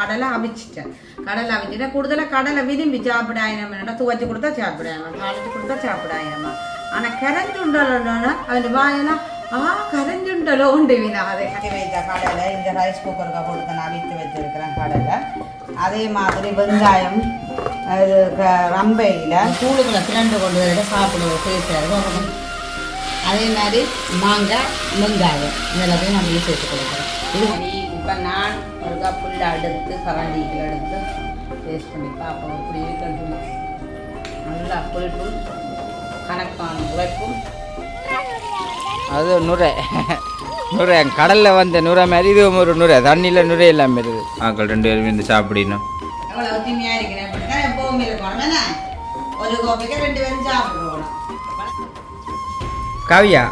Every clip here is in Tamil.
கடலை அவிச்சிட்டேன். கடலை அவிச்சிட்டேன். கூடுதலாக கடலை விரும்பி சாப்பிடாயினம்னா துவச்சி கொடுத்தா சாப்பிடாயம்மா, தாளிச்சு கொடுத்தா சாப்பிடாயம்மா. ஆனால் கரைஞ்சுண்டலோன்னா அவன் வாயெல்லாம் கரைஞ்சுண்டலோ உண்டு வீணாது. வைத்த கடலை இந்த ரைஸ் குக்கருக்கு கொடுத்து நான் அவித்து வச்சிருக்கிறேன் கடலை. அதே மாதிரி வெங்காயம் அது ரம்பையில் கூடுகளை திரண்டு கொண்டு வர சாப்பிடுவோம் பேசுகிறது. அதே மாதிரி மாங்காய் வெங்காயம் இதெல்லாத்தையும் நம்ம சேர்த்து கொடுக்குறோம். இது இப்போ நான் ஒரு கப்புள்ள எடுத்து கரண்டிகள் எடுத்து டேஸ்ட் பண்ணி பார்ப்போம். இப்படி இருக்கணும். நல்லா புளிப்பு கணக்கான உழைப்பும். அது நுரை கடலில் வந்த நுரை மாதிரி இது ஒரு நுரை, தண்ணியில் நுரை எல்லாம் வருது. ஆக்கள் 2 பேரும் வந்து சாப்பிடணும். அவ்வளோ ஒத்துமையாக இருக்கிறேன். அப்படின்னா எப்போவுமே இருக்கணும். ஒரு கோப்பைக்கு 2 பேரும் சாப்பிடுவோம். கவியா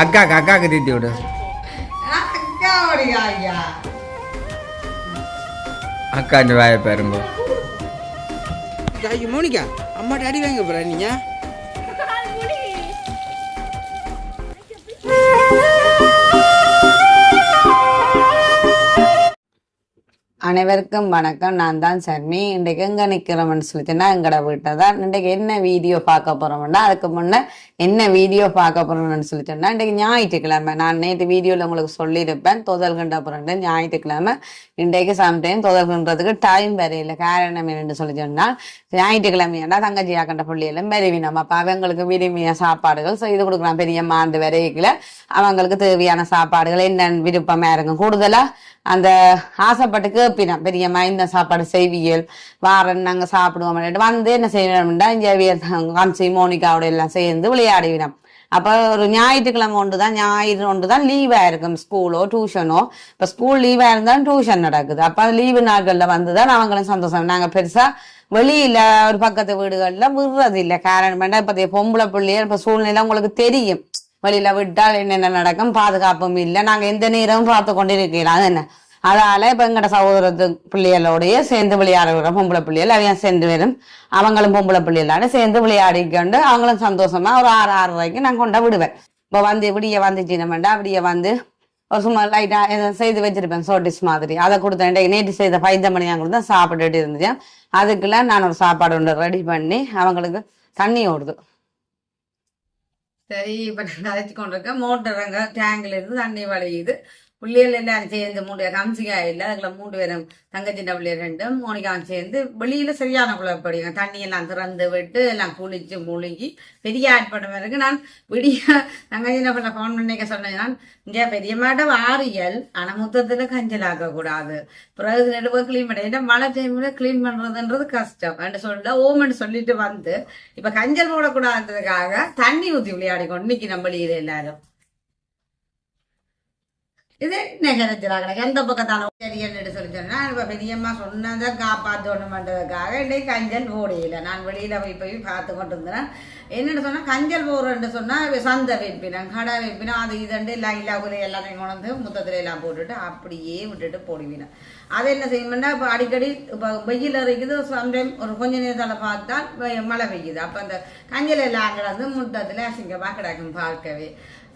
அக்காக்கு தீத்தி விடு. அக்கா வாய பாருங்க. மோனிகா அம்மா டாடி வாங்க போற நீங்க. அனைவருக்கும் வணக்கம். நான் தான் சர்மி. இன்றைக்கு எங்கே நிற்கிறோம்னு சொல்லிச்சுன்னா எங்களோட வீட்டை தான். இன்றைக்கு என்ன வீடியோ பார்க்க போகிறோம்னா, அதுக்கு முன்னே என்ன வீடியோ பார்க்க போகிறோம்னு சொல்லிட்டோம்னா, இன்றைக்கு ஞாயிற்றுக்கிழமை. நான் நேற்று வீடியோவில் உங்களுக்கு சொல்லியிருப்பேன் தொதல்கின்ற அப்புறம் ஞாயிற்றுக்கிழமை. இன்றைக்கு சம்டைம் தொதல்கின்றதுக்கு டைம் வரையில. காரணம் என்னென்னு சொல்லி சொன்னால், ஞாயிற்றுக்கிழமையாண்டா தங்கச்சியாக்கண்ட பிள்ளைகளும் விரும்பினோம். அப்போ அவங்களுக்கு விரும்பிய சாப்பாடுகள் செய்து கொடுக்கலாம். பெரிய மாண்டு வரையில அவங்களுக்கு தேவையான சாப்பாடுகள் என்ன விருப்பமாக இருக்கும். கூடுதலாக அந்த ஆசைப்பட்டு கேட்பினோம், பெரியம்மா இந்த சாப்பாடு செய்வியல் வாரன் நாங்கள் சாப்பிடுவோம். வந்து என்ன செய்யணும்னா, இங்கே காம்சி மோனிகாவோட எல்லாம் சேர்ந்து விளையாடுவினோம். அப்போ ஒரு ஞாயிற்றுக்கிழமை ஞாயிறு ஒன்று தான் லீவாக இருக்கும், ஸ்கூலோ டியூஷனோ. இப்போ ஸ்கூல் லீவாக இருந்தாலும் டியூஷன் நடக்குது. அப்போ லீவு நாட்களில் வந்து தான் அவங்களும் சந்தோஷம். நாங்கள் பெருசாக வெளியில் ஒரு பக்கத்து வீடுகளில் விடுறது இல்லை. காரணம் வேண்டாம், இப்போ பொம்பளை பிள்ளையர் இப்போ சூழ்நிலை உங்களுக்கு தெரியும். வெளியில விட்டால் என்னென்ன நடக்கும், பாதுகாப்பும் இல்லை. நாங்கள் எந்த நேரமும் பார்த்து கொண்டு இருக்கலாம். அது என்ன அதால இப்ப எங்கட சகோதரத்து பிள்ளைகளோடய சேர்ந்து விளையாடுற பொம்பளை பிள்ளைகள் அவையும் சேர்ந்து வரும். அவங்களும் பொம்பளை பிள்ளைகளோட சேர்ந்து விளையாடிக்கொண்டு அவங்களும் சந்தோஷமா ஒரு 6-6:30 நான் கொண்டா விடுவேன். இப்போ வந்து விடிய வந்துச்சுன்னா அப்படியே வந்து ஒரு சும்மா லைட்டா செய்து வச்சிருப்பேன் சோட்டிஸ் மாதிரி. அதை கொடுத்தேன். நேற்று செய்த 5 மணியா கொடுத்தா சாப்பிட்டுட்டு இருந்துச்சு. அதுக்குள்ள நான் ஒரு சாப்பாடு ஒன்று ரெடி பண்ணி அவங்களுக்கு தண்ணி ஓடுது. சரி, இப்போ நான் அழைச்சி கொண்டிருக்கேன். மோட்டருங்க டேங்கில் இருந்து தண்ணி வளையுது. பிள்ளைகள் எல்லாரும் சேர்ந்து 3 கம்சிக்காய் இல்லை, அதுக்குள்ள 3 பேரும் தங்கச்சின்ன பிள்ளைகள் 2 மோனிகாவும் சேர்ந்து வெளியில சரியான குழப்படிங்க. தண்ணி எல்லாம் திறந்து விட்டு எல்லாம் குளிச்சு முழுகி பெரிய ஆட்படம் இருக்கு. நான் விடிய தங்கச்சின்ன பிள்ளை ஃபோன் பண்ணிக்க சொன்னேன். நான் இங்கே பெரியமாட்ட வாரியல் ஆனால் மொத்தத்தில் கஞ்சலாக்க கூடாது. பிறகு நெடுவ கிளீன் பண்ண மழை டைம்ல கிளீன் பண்றதுன்றது கஷ்டம் என்று சொல்ல ஓமன்னு சொல்லிட்டு வந்து இப்ப கஞ்சல் போடக்கூடாதுக்காக தண்ணி ஊற்றி விளையாடி கொண்டு இன்னைக்கு நம்ம வெளியில எல்லாரும் இது நெகரத்திலாக எந்த பக்கத்தான சரியன்னு சொல்லி சொன்னா இப்ப பெரியம்மா சொன்னதை காப்பாற்றணுமன்றதுக்காக இன்னைக்கு கஞ்சல் போடையில நான் வெளியில போய் பார்த்து கொண்டு இருந்தேன். என்னென்னு சொன்னா கஞ்சல் போடுறேன்னு சொன்னா சந்தை வைப்பினேன், கடை வைப்பினேன், அது இதுண்டு எல்லாம் இல்லாக்குள்ள எல்லாத்தையும் கொண்டு வந்து முத்தத்துல எல்லாம் போட்டுட்டு அப்படியே விட்டுட்டு போடுவினேன். அது என்ன செய்யணும்னா இப்போ அடிக்கடி இப்போ வெயில் இருக்குது, சம்டைம் ஒரு கொஞ்ச நேரத்தில் பார்த்தால் மழை பெய்யுது. அப்போ அந்த கஞ்சல் எல்லாம் கிடந்து முத்தத்தில் அசிங்கமாக கிடக்கும் பார்க்கவே.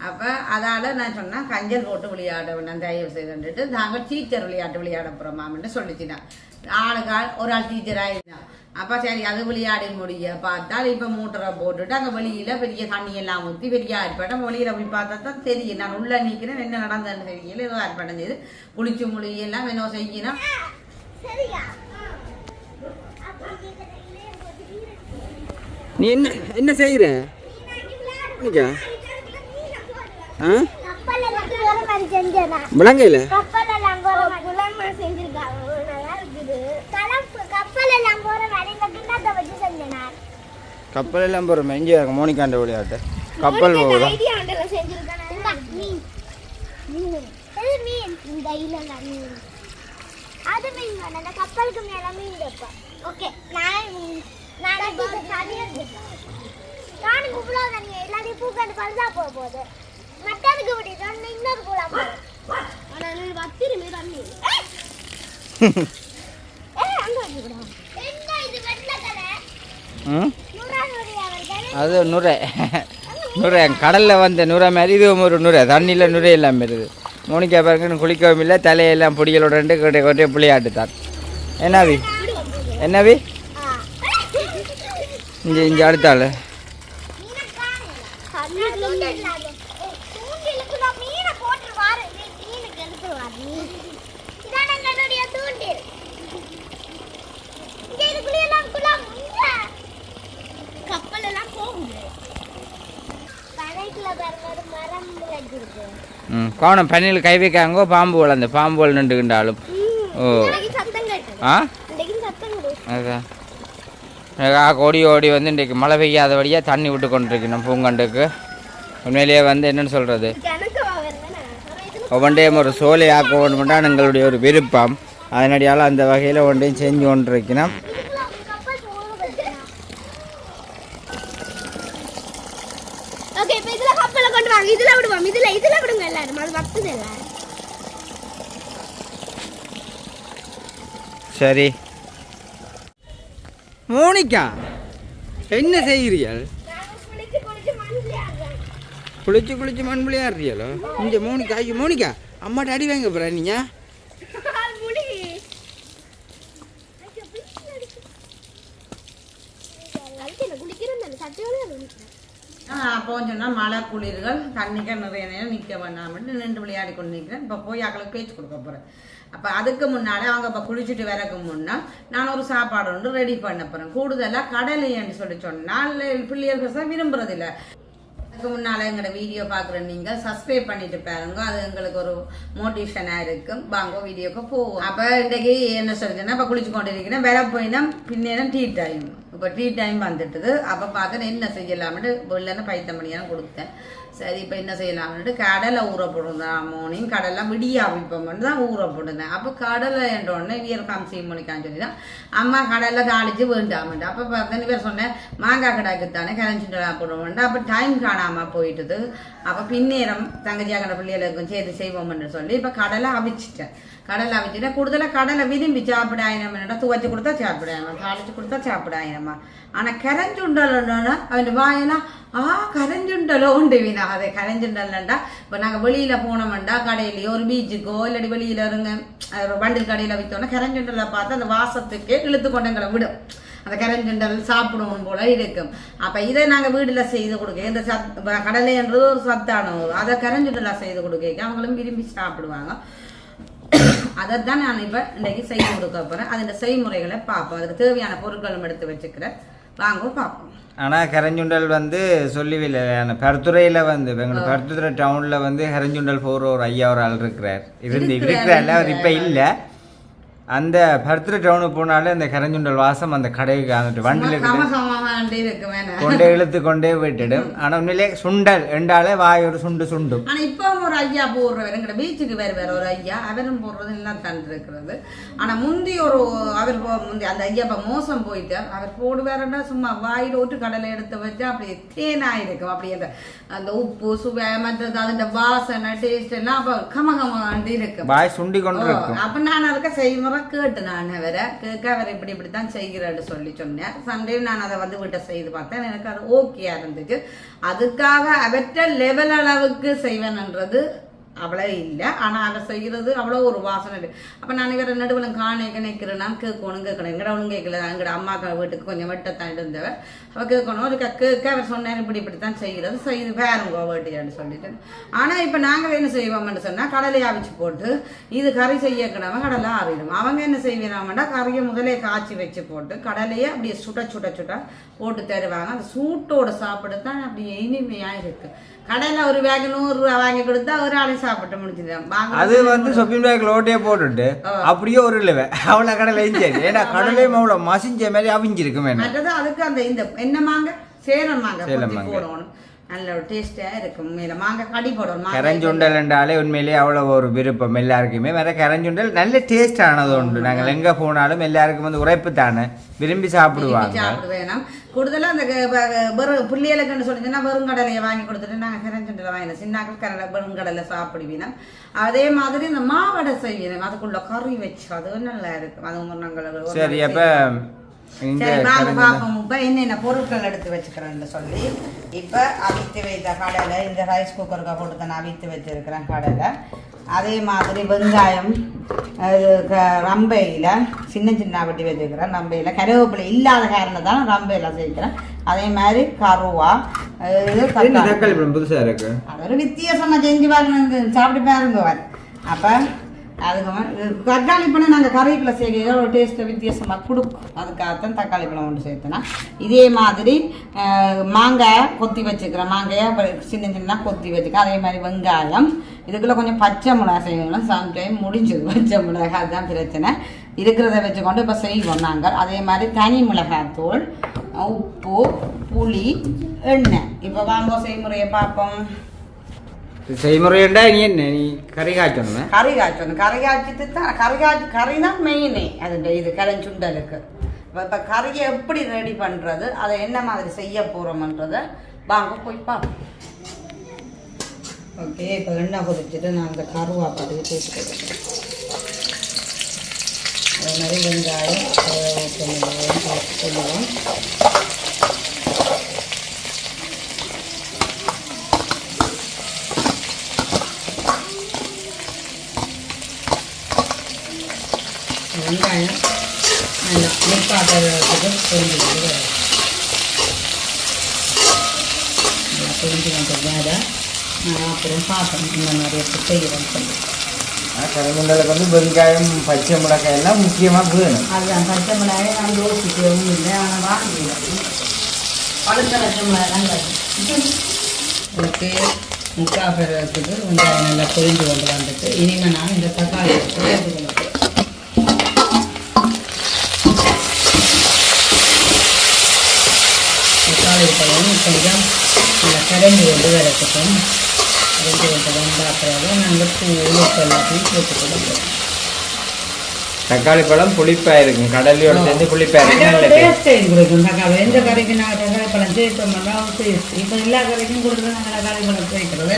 அப்போ அதால் நான் சொன்னேன் கஞ்சல் போட்டு விளையாட வேண்டாம் தயவு செய்துட்டு நாங்கள் டீச்சர் விளையாட்டு விளையாட போகிறோமான்னு சொல்லிச்சினான். ஆளுக்கால் ஒரு ஆள் டீச்சர் ஆகிருந்தான். அப்போ சரி அது விளையாடி முடிய பார்த்தால் இப்போ மூட்டரை போட்டுட்டு அங்கே வெளியில் பெரிய தண்ணியெல்லாம் ஊற்றி பெரிய ஆர்ப்பாட்டம். வெளியில் போய் பார்த்தா தான் தெரியும். நான் உள்ளே நிற்கிறேன், என்ன நடந்ததுன்னு தெரியல. ஏதோ ஆர்ப்பாட்டம் செய்து குளிச்சு மொழியெல்லாம் என்ன செய்யணும். நீ என்ன செய்கிற விளங்கையில கப்பல் எல்லாம் போற இங்கே மோனிகாண்ட விளையாட்டு கப்பல் போகுது. கப்பலுக்கு மேல மீன் வைப்பேன். ஓகே நானும் இவ்வளோ தண்ணி எல்லாத்தையும் பூக்காண்டு பழுதா போக போகுது. மட்டனுக்கு விட்டு இன்னொரு போலாம். ஆனால் வத்திருமே தண்ணி அது நுரை கடலில் வந்த நுரை மாதிரி இது ஒரு நுரை, தண்ணியில் நுரை எல்லாம் வருது. மோனிகா பாருங்க குளிக்கவும் இல்லை, தலையெல்லாம் பொடிகளோட கொட்டே விளையாட்டு தான். என்னவி என்னவி இங்கே அடுத்தாள் கவனம் பனியில் கை வைக்காங்கோ பாம்பு வளர்ந்து பாம்பு வள நின்றுகின்றாலும் ஓ ஆ அதான் ஓடி ஓடி வந்து இன்றைக்கு மழை பெய்யாத வழியாக தண்ணி விட்டு கொண்டிருக்கணும் பூங்கண்டுக்கு உண்மையிலேயே வந்து என்னென்னு சொல்கிறது ஒவ்வொன்றையும் ஒரு சோலை ஆக்க வேண்டும்னா எங்களுடைய ஒரு விருப்பம் அதனடியால் அந்த வகையில் ஒன்றையும் செஞ்சு கொண்டிருக்கணும் சரி மோனிகா என்ன செய்கிறீர்கள் குளிச்சு மண் விளையாடுறீங்களோ இங்கே மோனிகா ஐயோ மோனிகா அம்மாட்ட அடி வாங்க போகிறா நீங்கள் அப்போ சொன்னால் மழை குளிர்கள் தண்ணிக்க நிறைய நேரம் நிற்க வேண்டாம்ட்டு நின்று விளையாடி கொண்டு நிற்கிறேன் இப்போ போய் அவங்களுக்கு பேச்சு கொடுக்க போகிறேன் அப்போ அதுக்கு முன்னாடி அவங்க இப்போ குளிச்சுட்டு வரக்கு முன்னா நான் ஒரு சாப்பாடு ஒன்று ரெடி பண்ண போகிறேன் கூடுதலாக கடலைன்னு சொல்லி சொன்னால் பிள்ளைகள் தான் விரும்புறதில்லை அதுக்கு முன்னால் எங்களோட வீடியோ பார்க்குற நீங்கள் சப்ஸ்கிரைப் பண்ணிட்டு பாருங்க அது எங்களுக்கு ஒரு மோட்டிவேஷனாக இருக்கும் வாங்க வீடியோக்கு போவோம் அப்போ இன்றைக்கி என்ன சொல்லிச்சுன்னா இப்போ குளிச்சு கொண்டு இருக்கிறேன் வேற போயினா பின்னேரம் டீ டைம் இப்போ டீ டைம் வந்துட்டுது அப்போ பார்க்க என்ன செய்யலாம்னு வெளிலன்னு பைத்தமணியாக கொடுத்தேன் சரி இப்போ என்ன செய்யலாம்னுட்டு கடலை ஊற போட்டுருந்தேன் மார்னிங் கடலை விடியா விற்போம்னு தான் ஊற போட்டுருந்தேன் அப்போ கடலை என்றோடனே வீர காமிச்சி மணிக்கான்னு சொல்லி தான் அம்மா கடலை தாளிச்சு வேண்டாமட்டு அப்போ பார்த்தேன் இவர் சொன்னேன் மாங்காய் கடாக்குத்தானே கரைஞ்சிட்டு போடுவோம்ட்டு அப்போ டைம் காணாமல் போயிட்டுது அப்போ பின்னேரம் தங்கச்சியாக்கட பிள்ளைகளுக்கும் சேர்த்து செய்வோம்னு சொல்லி இப்போ கடலை அவிச்சிட்டேன் கடலை அவிச்சிட்டேன் கூடுதலாக கடலை விரும்பி சாப்பிடாயினம்னா துவச்சி கொடுத்தா சாப்பிடாயமா தாளிச்சு கொடுத்தா சாப்பிடாயினம்மா ஆனால் கரைஞ்சுண்டலன்னா அவன் வாயெல்லாம் கரைஞ்சுண்டலோ உண்டு வீணா அதை கரைஞ்சுண்டல்ண்டா இப்போ நாங்கள் வெளியில் போனோம்டா கடையிலையோ ஒரு பீச்சுக்கோ இல்லாட்டி வெளியில் இருங்க ஒரு வண்டில் கடையில் வைத்தோன்னா கரைஞ்சுண்டலை பார்த்து அந்த வாசத்துக்கே இழுத்து கொண்டங்களை விடும் அந்த கரைஞ்சுண்டல் சாப்பிடுவோம் போல இருக்கும் அப்போ இதை நாங்கள் வீட்டில் செய்து கொடுக்க இந்த கடலைன்றது ஒரு சத்தானது அதை கரைஞ்சுண்டலாக செய்து கொடுக்க அவங்களும் விரும்பி சாப்பிடுவாங்க அதைத்தான் நான் இப்போ இன்றைக்கு செய்து கொடுக்க போகிறேன் அது செய்முறைகளை பார்ப்போம் அதுக்கு தேவையான பொருட்களும் எடுத்து வச்சுக்கிறேன் வாங்க பார்ப்போம் ஆனால் கரைஞ்சுண்டல் வந்து சொல்லிவில்லை பருத்துறையில் வந்து எங்களுக்கு பருத்துறை டவுனில் வந்து கரைஞ்சுண்டல் போகிற ஒரு ஐயா ஒரு ஆள் இருக்கிறார் இருக்கிறார் அவர் இப்போ இல்லை அந்த பருத்துறை டவுனுக்கு போனாலே அந்த கரைஞ்சுண்டல் வாசம் அந்த கடைக்கு வந்துட்டு வண்டியில் கொண்டே இழுத்து கொண்டே விட்டுடும் ஆனால் உண்மையிலே சுண்டல் என்றாலே வாய் ஒரு சுண்டும் ஆனால் இப்போ ஒரு ஐயா போடுறவர் எங்கட பீச்சுக்கு வேற ஒரு ஐயா அவரும் போடுறது எல்லாம் தந்துருக்கிறது ஆனால் முந்தி அவர் முந்தி அந்த ஐயா இப்போ மோசம் போயிட்டார் அவர் போடுவாருன்னா சும்மா வாயில் விட்டு கடலை எடுத்து வச்சு அப்படி தேனாயிருக்கும் அப்படி அந்த உப்பு சுவை மற்றது அதோட வாசனை டேஸ்ட் எல்லாம் அப்போ கமகமாண்டி இருக்கும் வாய் சுண்டி கொண்டு இருக்கும் அப்போ நான் அதுக்கு செய்முறை கேட்டு நான் அவரை கேட்க அவர் இப்படித்தான் செய்கிறான்னு சொல்லி சொன்னேன் சண்டே நான் அதை வந்து வீட்டை செய்து பார்த்தேன் எனக்கு அது ஓகேயா இருந்துச்சு அதுக்காக அவற்ற லெவல் அளவுக்கு செய்வேன்ன்றது அவ்வளோ இல்லை ஆனால் அதை செய்கிறது அவ்வளோ ஒரு வாசனை இல்லை அப்போ நான் இவரை நடுவில் நிற்கிறேன்னா கேட்கணும் எங்கடவனும் கேட்கல எங்கட அம்மாக்கா வீட்டுக்கு கொஞ்சம் வெட்டத்தான் இருந்தவர் அவள் கேட்கணும் ஒரு கேட்க அவர் சொன்னார் இப்படித்தான் செய்கிறது செய்து வேறுங்கோ வேட்டியான்னு சொல்லிட்டு ஆனால் இப்போ நாங்கள் என்ன செய்வோம்னு சொன்னால் கடலை அவிச்சு போட்டு இது கறி செய்யக்கிடாம கடலை ஆறிடும் அவங்க என்ன செய்வாங்கடா கறியை முதலே காய்ச்சி வச்சு போட்டு கடலையே அப்படியே சுட்ட போட்டு தருவாங்க அந்த சூட்டோட சாப்பிடத்தான் அப்படியே இனிமையாக இருக்குது கடையில் ஒரு பேக் 100 ரூபா வாங்கி கொடுத்தா ஒரு ஆளை சாப்பிட்டு முடிச்சுதான் அது வந்து ஷாப்பிங் பேக் லோட்டே போட்டுட்டு அப்படியே ஒரு இல்லவே அவ்வளோ கடலை சரி ஏன்னா கடலையும் அவ்வளோ மசிஞ்ச மாதிரி அவிஞ்சிருக்குமே மற்றது அதுக்கு அந்த இந்த என்ன மாங்க சேலம் மாங்க போடணும் நல்ல ஒரு டேஸ்டாக இருக்கும் உண்மையில மாங்காய் கடி போடணும் கரைஞ்சுண்டல் என்றாலே உண்மையிலேயே அவ்வளோ ஒரு விருப்பம் எல்லாருக்குமே வேற கரைஞ்சுண்டல் நல்ல டேஸ்டானது உண்டு நாங்கள் எங்கே போனாலும் எல்லாருக்கும் வந்து உரைப்பு தானே விரும்பி சாப்பிடுவாங்க சாப்பிடுவேன் கூடுதலாக அந்த புள்ளியலுக்குன்னு சொல்லிச்சுன்னா வெறுங்கடலையை வாங்கி கொடுத்துட்டு நாங்கள் கரைஞ்சுண்டலை வாங்கினோம் சின்னாக்கள் வெறுங்கடலை சாப்பிடுவீங்க அதே மாதிரி இந்த மாவடை செய்வீங்க அதுக்குள்ள கறி வச்சு அது நல்லா இருக்கும் அது நாங்கள் சரி அப்போ சரி வாங்க பார்ப்போம் இப்போ என்னென்ன பொருட்கள் எடுத்து வச்சுக்கிறேன்னு சொல்லி இப்போ அவித்து வைத்த கடலை இந்த ரைஸ் குக்கருக்கு போட்டு தான் அவித்து வச்சிருக்கிறேன் கடலை அதே மாதிரி வெங்காயம் ரம்பையில் சின்ன சின்ன வெட்டி வச்சுக்கிறேன். ரம்பையில் கருவேப்பிலை இல்லாத காரணம் தான் ரம்பையில் சேர்க்கிறேன். அதே மாதிரி கருவா இது தக்காளி பழம் புதுசாக இருக்கு. அது ஒரு வித்தியாசமாக செஞ்சு பார்க்கணும், சாப்பிட்டு பாருங்க. அப்போ அதுக்கு தக்காளி பழம் நாங்கள் கறிக்குள்ள சேர்க்க ஒரு டேஸ்ட்டை வித்தியாசமாக கொடுக்கும். அதுக்காகத்தான் தக்காளி பழம் ஒன்று சேர்த்தேன்னா. இதே மாதிரி மாங்காய் கொத்தி வச்சுக்கிறேன். மாங்காயை சின்ன சின்ன கொத்தி வச்சுக்கிறேன். அதே மாதிரி வெங்காயம் இதுக்குள்ளே கொஞ்சம் பச்சை மிளகாய் செய்யணும். சம்டைம் முடிஞ்சது பச்சை மிளகாய், அதுதான் பிரச்சனை. இருக்கிறத வச்சுக்கொண்டு இப்போ செய்வோம் நாங்கள். அதே மாதிரி தனி மிளகாய்த்தூள், உப்பு, புளி, எண்ணெய். இப்போ வாங்க செய்முறையை பார்ப்போம். செய்முறைண்டா நீ என்ன நீ கறி காய்ச்சணும். கறி காய்ச்சிட்டு தான் கறி தான் மெயினே. அது இது கரைஞ்சுண்டலுக்கு இப்போ கறியை எப்படி ரெடி பண்ணுறது, அதை என்ன மாதிரி செய்ய போகிறோம்ன்றதை வாங்க போய் பார்ப்போம். ஓகே, இப்போ எண்ணெய் கொதிச்சுட்டு நான் அந்த கருவாப்படி சேர்த்துக்கிறேன். அதே மாதிரி வெங்காயம் சொல்லுவோம். வெங்காயம் நல்லா முக்காட்டுறதுக்கு பொரிஞ்சுக்கிட்டு வரும். நல்லா பொரிஞ்சுக்கிட்டு வேறு அப்புறம் பார்க்கணும் இந்த மாதிரி எடுத்து செய்கிறோன்னு சொல்லி. கருங்குண்டலுக்கு வந்து வெங்காயம் பச்சை மிளகாய் எல்லாம் முக்கியமாக வேணும். அதுதான் பச்சை மிளகாயை நான் யோசிக்கவும் இல்லை, ஆனால் வாங்கல பழுத்த பச்சை மிளகாய் தான் ஓகே. முக்கால் பெறத்துக்கு வெங்காயம் நல்லா பொரிஞ்சு கொண்டு வந்துட்டு இனிமேல் நான் இந்த தக்காளி சேர்த்துக்கணும். தக்காளி பழம் கொஞ்சம் நல்லா கரைஞ்சி கொண்டு வரத்துக்கும் கரைஞ்சி கொண்டு வந்தால் பிறகு நாங்கள் தூள் எல்லாத்தையும் சேர்த்துக்கொள்ளும். தக்காளி பழம் புளிப்பாக இருக்கும், கடலையோட சேர்ந்து புளிப்பாக இருக்கும். டேஸ்ட்டே கொடுக்கும் தக்காளி. எந்த கறிக்கு நாங்கள் தக்காளி பழம் சேர்த்தோம்னா டேஸ்ட். இப்போ எல்லா கறிக்கும் கொடுக்குறது நாங்கள் தக்காளி பழம் சேர்க்கிறது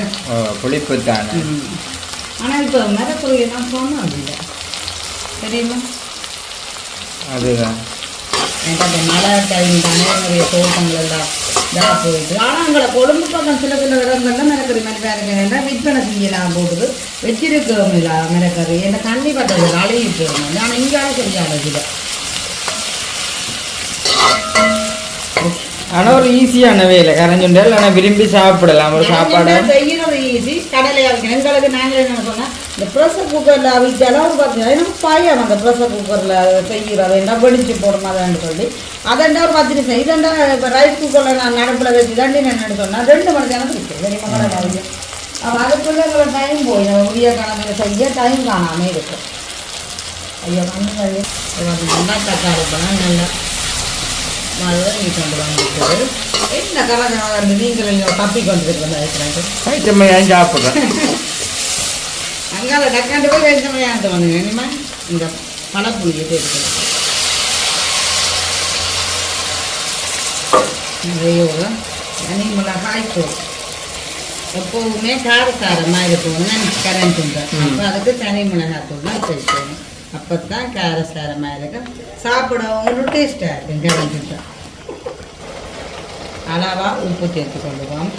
புளிப்பு தானே. ஆனால் இப்போ மரக்குறையெல்லாம் சொன்னோம் இல்லை, தெரியுமா? அதுதான் எனக்கு மழை டைம் தானே நிறைய தோட்டங்கள் எல்லாம் இதாக போயிட்டு. ஆனால் எங்களை கொழும்பு பக்கம் சில இடங்கள்லாம் மிளகறி மாதிரி வேறு விற்பனை செய்யலாம் போட்டுது வச்சிருக்கிறோம் இல்லை மிளகறி. என்ன தண்ணி பட்டது அழுகிட்டு இருந்தோம். ஆனால் இங்கேயாவது சரியாக அழகில. ஆனால் ஒரு ஈஸியான வேலை கரைஞ்சுண்டல். ஆனால் விரும்பி சாப்பிடலாம். ஒரு சாப்பாடு செய்யறது ஈஸி. கடலை அவிக்கணும். எங்களுக்கு நாங்கள் என்ன சொன்னால் இந்த ப்ரெஷர் குக்கரில் அவிச்சாலும் ஒரு பார்த்தீங்கன்னா எனக்கு பயம் அந்த ப்ரெஷர் குக்கரில் செய்கிறது என்ன வெடிச்சு போடுமாதான்னு சொல்லி அதண்டா ஒரு 10 நிமிஷம். இதண்டா இப்போ ரைஸ் குக்கரில் நான் நடப்பில் வச்சு தாண்டி என்னென்னு சொன்னால் 2 மணி நேரம் இருக்குது பெரிய மகளை அவிக்கும். அப்போ அதுக்குள்ளே எங்களை டைம் போய் நம்ம உரிய கிழமையில செய்ய டைம் காணாமல் இருக்கும். ஐயோ நல்லா தக்காளி பழம் நல்லா மழை நீ கொண்டு வந்துட்டு என்ன கலந்து நீங்கள் தப்பி கொண்டு இருக்கிறேன் சாப்பிட்றேன். அங்கால டக்காண்டு போய் வெங்கமையாண்டு வந்துங்க. இனிமே இந்த பழப்புளியை சேர்க்கணும். நிறைய தனி மிளகாய் தூள் எப்போவுமே காரசாரமாக இருக்கணும்னு கரண்ட்டுங்க. அப்போ அதுக்கு தனி மிளகாய் தூள் தான் சேர்க்கணும். அப்போ தான் காரசாரமாக இருக்கும், சாப்பிடவும் டேஸ்ட்டாக இருக்கும். கரண்ட்டு அளவாக உப்பு சேர்த்து கொள்ளுவோம்.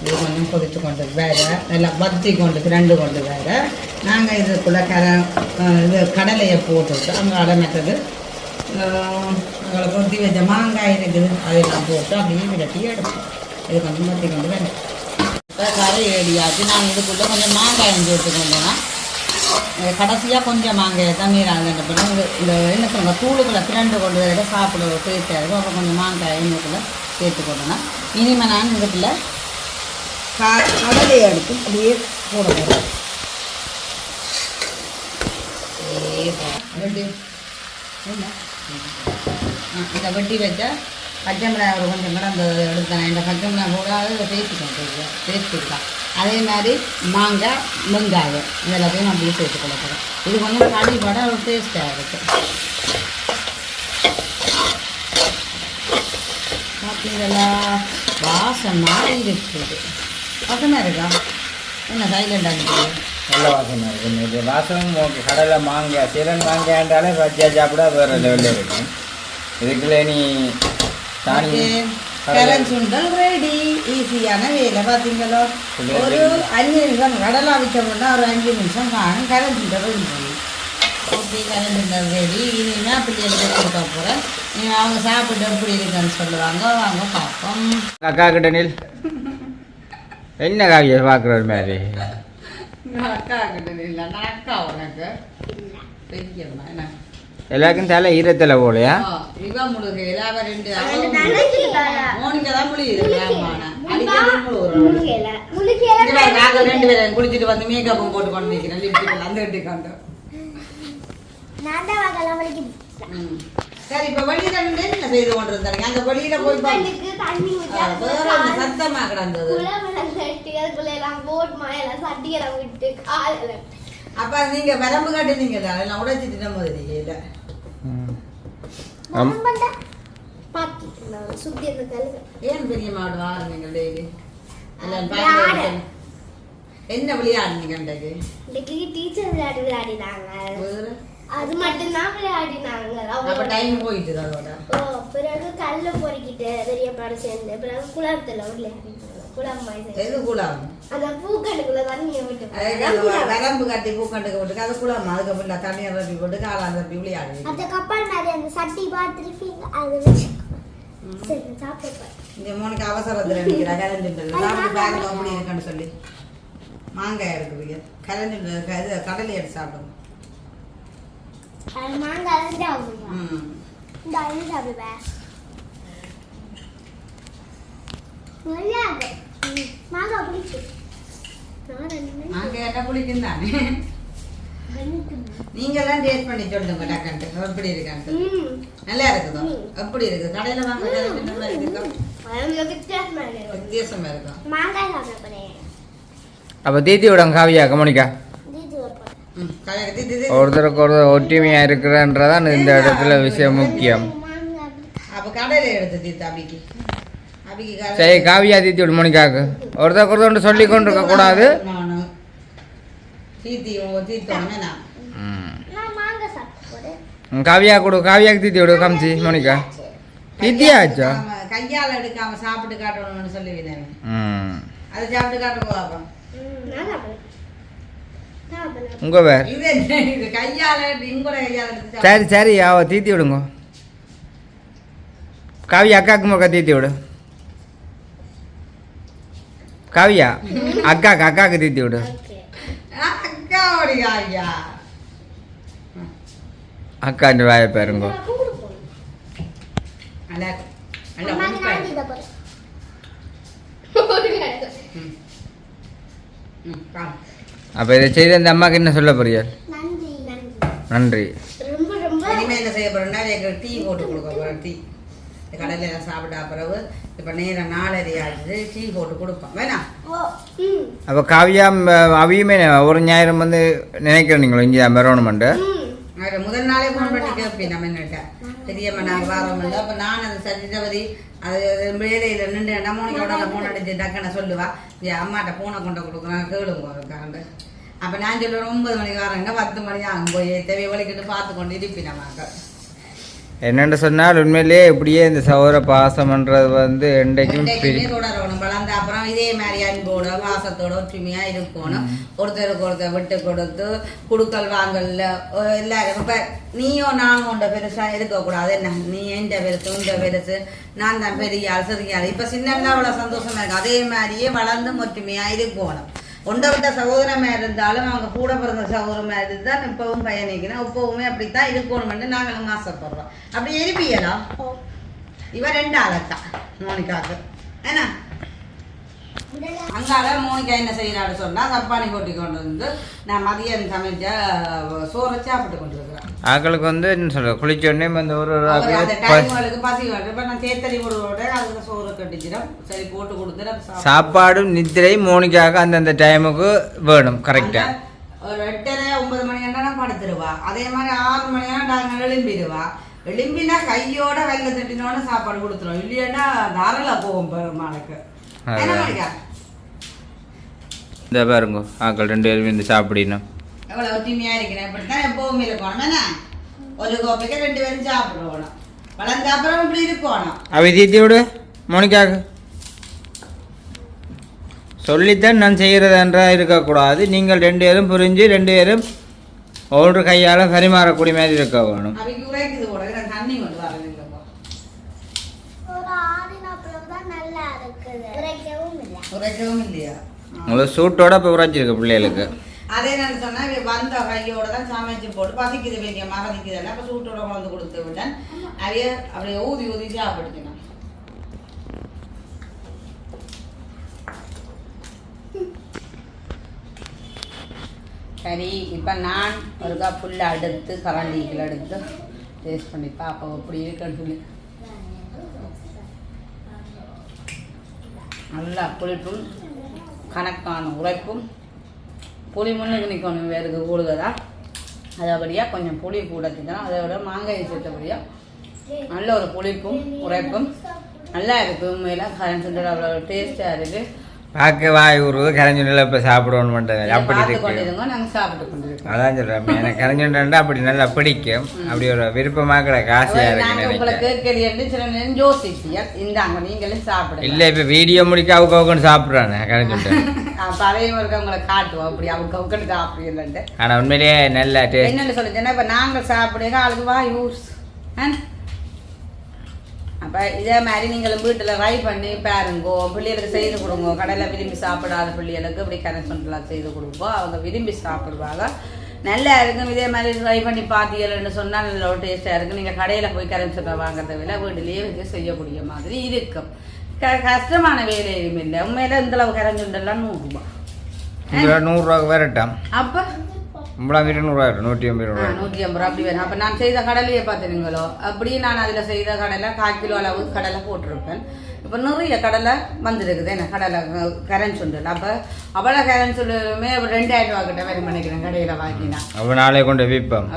இது கொஞ்சம் கொதித்து கொண்டு வேறு நல்லா வத்தி கொண்டு 2 கொண்டு வேறு நாங்கள் இதுக்குள்ளே இது கடலையை போட்டுவிட்டு அங்கே அடமெட்டது அங்கே கொத்தி வச்ச மாங்காய் இருக்குது அதெல்லாம் போட்டு அப்படியே விரட்டி எடுப்போம். இது கொஞ்சம் வத்தி கொண்டு வேணும். இப்போ கறி ரெடியாச்சு. நாங்கள் இதுக்குள்ளே கொஞ்சம் மாங்காயம் சேர்த்து கொண்டோன்னா கடைசியாக கொஞ்சம் மாங்காயை தான் மீறாங்க. இந்த என்ன சொல்லுங்கள் தூளுக்குள்ளே 2 கொண்டு வேறு சாப்பிட டேஸ்ட்டாக இருக்கும். அப்புறம் கொஞ்சம் மாங்காய் இதுக்குள்ளே சேர்த்து கொண்டோன்னா இனிமேல் நான் இதுக்குள்ளே கடலையை எடுத்து அப்படியே போட போகிறோம். இந்த வெட்டி வச்ச பச்சை மிளகாய் ஒரு கொஞ்சம் கூட அந்த எடுத்தேன். இந்த பச்சை மிளகாய் போடாது சேர்த்துக்கலாம். அதே மாதிரி மாங்காய் வெங்காயம் இதெல்லாத்தையும் நான் அப்படியே சேர்த்து கொடுக்குறேன். இது கொஞ்சம் கடிப்பட ஒரு டேஸ்ட்டாக இருக்குது. பார்த்தீங்களா வாசம் மாதிரி இருக்குது. வாசமாக இருக்கா? என்ன சைலண்டாக இருக்குது? நல்ல வாசனை இருக்கும். இது வாசம் கடலை மாங்காய் சீரன் மாங்காய்ன்றாலே பச்சையாக சாப்பிட வேறு லெவலில் இருக்கும். இதுக்குள்ளே நீ தானி கரஞ்சுண்டல் ரெடி. ஈஸியான வேலை பார்த்தீங்களோ. ஒரு 5 நிமிஷம் கடலை அவிச்சோம்னா ஒரு 5 நிமிஷம் காணும். கரஞ்சுண்டல் ரெடி. ஓகே, கரஞ்சுண்டல் ரெடி. இனிமே பிள்ளைகளுக்கு கொடுக்க போகிறேன். அவங்க சாப்பிட்டு எப்படி இருக்குன்னு சொல்லுவாங்க. வாங்க பார்ப்போம். அக்கா கிட்ட நில். என்ன காவிய பார்க்குற மாதிரி அக்கா கிட்ட இல்லை, நான் அக்கா உனக்கு பெரியம்மா என்ன எல்லாருக்கும் தலை ஈரத்தில் போலையா? இவ முழுகையில அவ 2 மோனிகா தான் முழுகுது. நாங்கள் 2 பேரும் குளிச்சுட்டு வந்து மேக்கப்பும் போட்டு கொண்டு நிற்கிறேன். லிப்ஸ்டிக் அந்த எடுத்துக்காண்டு. சரி, இப்ப வெளியில என்ன செய்து கொண்டு இருந்தாங்க? அந்த வெளியில போய் சத்தமா கிடந்தது. அப்ப நீங்க வரம்பு காட்டுனீங்க, நான் உடைச்சிட்டு முதல்ல ஏன் பெரிய மாடு வாங்க டெய்லி என்ன விளையாடுனீங்க? டீச்சர் விளையாடினாங்க, அது மட்டும்தான் விளையாடினாங்க. அப்ப டைம் போயிட்டு அதோட பிறகு கல்ல பொறுக்கிட்டு பெரிய பாடு சேர்ந்து பிறகு குளத்துல விளையாடினாங்க. எது குளம்? அந்த பூக்கண்டுக்குள்ள தண்ணியை விட்டு வரம்பு கட்டி பூக்கண்டுக்கு விட்டு அது குளம். அதுக்கு தண்ணியை ரப்பி போட்டு காலம் ரப்பி விளையாடு. அந்த கப்பல் மாதிரி அந்த சட்டி பார்த்துருப்பீங்க, அது வச்சு சாப்பிடுப்பேன். இந்த மோனுக்கு அவசரத்துல நினைக்கிறா. கரஞ்சுண்டல் பேக் அப்படி இருக்குன்னு சொல்லி மாங்காய் இருக்குது. கரஞ்சுண்டல் கடலை எடுத்து சாப்பிடுவோம். மாங்காய் சாப்பிடுவேன். இந்த அள்ளி சாப்பிடுவேன். மாங்காய் பிடிச்சி மாங்காய் பிடிக்கும் தானே. நீங்க எல்லாம் டேஸ்ட் பண்ணி சொல்லுங்க டக்கன்ட்டு எப்படி இருக்கான்ட்டு. நல்லா இருக்குதோ? எப்படி இருக்குது? கடையில வாங்க வித்தியாசமா இருக்கும். மாங்காய் சாப்பிடுறேன். அப்போ தீத்தியோட காவியா கமனிக்கா ஒருத்தருக்கு ஒரு ஒற்றுமையா இருக்கிறன்றதான் இந்த இடத்துல விஷயம் முக்கியம். அப்ப கடையில எடுத்து தீத்து அபிக்கு சரி காவியா தீத்தி விடு மோனிகாவுக்கு ஒருத்தருக்கு ஒருத்தர் சொல்லி கொண்டு இருக்க கூடாது. காவியா கொடு, காவியாக்கு தீத்தி விடு. கமிச்சி மோனிகா தீத்தியா ஆச்சா? கையால எடுக்காம சாப்பிட்டு காட்டணும்னு சொல்லுவீங்க. அதை சாப்பிட்டு காட்ட போவாப்பா உங்க வேற சரி சரி அவ தீத்தி விடுங்க. காவியா அக்காக்கு முக்கா தீத்தி விடு. காவியா அக்காக்கு தீத்தி விடு. அக்கா இந்த வாய பாருங்க. அப்ப இதை செய்த அந்த அம்மாக்கு என்ன சொல்ல போறீங்க? நன்றி. இனிமே என்ன செய்ய போறோம்னா டீ போட்டு கொடுக்க போறோம். டீ கடையில எல்லாம் சாப்பிட்டா பிறகு இப்ப நேரம் 4:30 ஆகுது. டீ போட்டு கொடுப்போம் வேணாம். அப்ப காவியா அவையுமே ஒரு ஞாயிறம் வந்து நினைக்கிறேன் நீங்களும் இங்கே மெரோனமெண்ட் முதல் நாளே போன் பண்ணி கேட்பேன். நம்ம என்னட்ட பெரியம்மா நாங்கள் வாரம் இல்லை. அப்போ நான் அந்த சஜிதவதி அது வேலையில் நின்று மோனிக்காவோட போன் அடிச்சு டக்குன்னு சொல்லுவா, அம்மாட்ட போனை கொண்டு கொடுக்குறாங்க கேளுங்க இருக்காண்டு. அப்போ நான் சொல்லுவேன் 9 மணிக்கு வராங்க, 10 மணி ஆகும் போய் தேவையை வலிக்கிட்டு பார்த்து கொண்டு இருப்பேன். நம்ம என்னென்னு சொன்னால் உண்மையிலேயே இப்படியே இந்த சௌர பாசம்ன்றது வந்து என்றைக்கும் தொடரணும். வளர்ந்த அப்புறம் இதே மாதிரி அன்போட பாசத்தோட ஒற்றுமையா இருக்கணும். ஒருத்தருக்கு ஒருத்தர் விட்டு கொடுத்து குடுக்கல் வாங்கல எல்லாரும். இப்ப நீயோ நானும் உண்ட பெருசா இருக்கக்கூடாது. என்ன நீ எந்த பெருசு உண்ட பெருசு நான் தான் பெரிய ஆள் சிறிய ஆள். இப்ப சின்ன அவ்வளவு சந்தோஷமா இருக்கு. அதே மாதிரியே வளர்ந்து ஒற்றுமையா இருக்கணும். ஒன்றை விட்ட சகோதரமா இருந்தாலும் அவங்க கூட பிறந்த சகோதரமா இருந்தால் இப்பவும் பயணிக்கணும். இப்பவுமே அப்படித்தான் இருக்கணும்னு நாங்களும் ஆசைப்படுறோம். அப்படி இருப்பியலாம். இவ 2 ஆளத்தான் மோனிகாக்கு ஏன்னா அங்கால மோனிகா என்ன செய்யறாரு சொன்னா சப்பானி போட்டி கொண்டு வந்து நான் மதியம் சமைச்ச சோறை சாப்பிட்டு கொண்டு இருக்கிறேன். ஆக்களுக்கு வந்து என்ன சொல்ற குளிச்சோடனே அந்த ஒரு டைமுகளுக்கு பசி வருது. இப்ப நான் தேத்தலி போடுவோட அதுக்கு சோறு கட்டிச்சிடும். சரி போட்டு கொடுத்துட்டு சாப்பாடும் நித்திரை மோனிக்காக அந்தந்த டைமுக்கு வேணும். கரெக்டா ஒரு 8:30-9 மணி என்ன படுத்துருவா. அதே மாதிரி 6 மணி நாங்கள் எழும்பிடுவா. எழும்பினா கையோட வெள்ளை தட்டினோட சாப்பாடு கொடுத்துருவோம். இல்லையா தாராள போவோம் பெருமாளுக்கு. இந்த பாருங்க ஆக்கள் 2 பேரும் இந்த சாப்பிடணும். எவ்வளவு ஒற்றுமையா இருக்கிறேன். இப்படித்தான் எப்பவுமே இருக்கணும். என்ன ஒரு கோப்பைக்கு 2 பேரும் சாப்பிடுவோம். வளர்ந்த அப்புறம் இப்படி இருக்கணும். அவை தீத்தி விடு மோனிக்காக்கு சொல்லித்தான் நான் செய்கிறதென்றா இருக்கக்கூடாது. நீங்கள் 2 பேரும் புரிஞ்சு 2 பேரும் ஒன்று கையால் பரிமாறக்கூடிய மாதிரி இருக்க வேணும். அவைக்கு உரைக்குது கூட தண்ணி கொண்டு வரவில்லைப்பா. ஒரு ஆடினப்பறம் தான் நல்லா இருக்குது. உரைக்கவும் இல்லையா? உங்களுக்கு சூட்டோட இப்போ உரைச்சிருக்கு பிள்ளைகளுக்கு. அதே நான் சொன்னேன் வந்த கையோட தான் சமைச்சு போட்டு பசிக்குது வேண்டியம்மா பசிக்குதுன்னா அப்போ சூட்டோட கொண்டு கொடுத்து விட்டேன். நிறைய அப்படியே ஊதி ஊதி சாப்பிடுச்சுனா சரி. இப்போ நான் ஒரு கப் ஃபுல்லாக எடுத்து கரண்டிகள் எடுத்து டேஸ்ட் பண்ணி பார்ப்போம் அப்படி இருக்குன்னு சொல்லி. நல்லா புளிப்பும் கணக்கான உரைப்பும் புளி முன்னுக்கு நிற்கணும் வேறு கூடுதலா அதபடியாக கொஞ்சம் புளி கூட வச்சுக்கணும். அதை விட மாங்காய் சேர்த்தபடியாக நல்ல ஒரு புளிப்பும் உரைப்பும் நல்லா இருக்குது. உண்மையில் கரண்ட் சென்டர் அவ்வளோ டேஸ்ட்டாக இருக்குது. பார்க்க வாய் ஊறுவது கரைஞ்சுண்டல் இப்போ சாப்பிடுவோன்னு பண்ணுறது அப்படி இருக்கு. நாங்கள் சாப்பிட்டு கொண்டிருக்கோம். அதான் சொல்கிறேன் எனக்கு கரைஞ்சுண்டா அப்படி நல்லா பிடிக்கும். அப்படி ஒரு விருப்பமாக கிட காசியாக இருக்கு. உங்களுக்கு கேள்வி சில நேரம் யோசிச்சியா இந்தாங்க நீங்களே சாப்பிடுங்க. இல்லை இப்போ வீடியோ முடிக்க அவுக்கவுக்குன்னு சாப்பிட்றானே கரைஞ்சுண்டல். பழைய முறைக்கு உங்களை காட்டுவோம் அப்படி அவுக்கவுக்குன்னு சாப்பிடுங்கன்ட்டு. ஆனால் உண்மையிலேயே நல்ல டேஸ்ட். என்னென்னு சொல்லிச்சேன்னா இப்போ நாங்கள் சாப்பிடுங்க ஆளுக்கு வா யூஸ். அப்போ இதே மாதிரி நீங்களும் வீட்டில் ட்ரை பண்ணி பாருங்கோ. பிள்ளைகளுக்கு செய்து கொடுங்க. கடையில் விரும்பி சாப்பிடாத பிள்ளைகளுக்கு இப்படி கனெக்ஷன்லாம் செய்து கொடுப்போம். அவங்க விரும்பி சாப்பிடுவாங்க. நல்லா இருக்கும். இதே மாதிரி ட்ரை பண்ணி பார்த்தீங்கன்னு சொன்னால் நல்ல ஒரு டேஸ்ட்டாக இருக்கும். நீங்கள் கடையில் போய் கரன்சட்டை வாங்குறத விட வீட்டிலேயே வச்சு செய்யக்கூடிய மாதிரி இருக்கும். கஷ்டமான வேலையும் இல்லை. உண்மையில இந்த அளவு கரைஞ்சுண்டெல்லாம் 100 ரூபா. 100 ரூபா வரட்டாம். அப்போ நம்மளாம் 200 ரூபா 150 ரூபா 150 ரூபா அப்படி வேணும். அப்போ நான் செய்த கடலையே பார்த்துருங்களோ அப்படி நான் அதில் செய்த கடலை 1/4 கிலோ அளவு கடலை போட்டிருப்பேன். இப்போ நிறைய கடலை வந்துருக்குது. என்ன கடலை கரண்ட் சுண்டல். அப்போ அவ்வளோ கரண்ட் சுண்டலுமே 2000 ரூபா கிட்ட வேறு பண்ணிக்கிறேன் கடையில் வாங்கினா. அப்போ நாளே கொண்டு விற்போம்.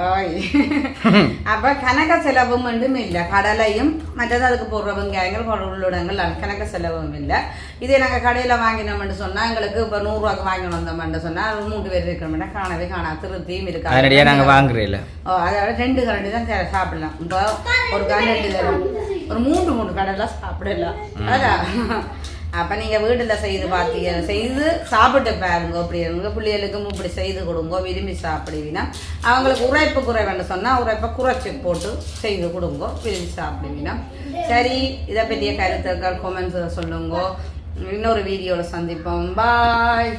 அப்போ கணக்க செலவும் மட்டும் இல்லை. கடலையும் மற்றது அதுக்கு போடுற வெங்காயங்கள் உள்ளுடங்கள் கணக்க செலவும் இல்லை. இதே நாங்கள் கடையில் வாங்கினோம்னு சொன்னால் எங்களுக்கு இப்போ 100 ரூபாய்க்கு வாங்கி வந்தோம்னு சொன்னால் 3 பேர் இருக்கிறோம்னா காணவே காணாது. திருப்தியும் இருக்கு. அதனாடியே நாங்கள் வாங்குறீங்கள. அதோட 2 கரண்டி தான் சாப்பிடலாம். இப்போ ஒரு கரண்டி ஒரு 3 கடலை சாப்பிடலாம். அதான் அப்போ நீங்கள் வீட்டில் செய்து பார்த்தீங்க செய்து சாப்பிட்டு பாருங்க. அப்படி இருங்க பிள்ளைகளுக்கும் இப்படி செய்து கொடுங்க. விரும்பி சாப்பிடுவீங்கன்னா அவங்களுக்கு உரைப்பு குறைவேன்னு சொன்னால் உரைப்பை குறைச்சி போட்டு செய்து கொடுங்க. விரும்பி சாப்பிடுவீங்கன்னா சரி. இதை பற்றிய கருத்துக்கள் கமெண்ட்ஸ் சொல்லுங்க. இன்னொரு வீடியோவில் சந்திப்போம். பாய்.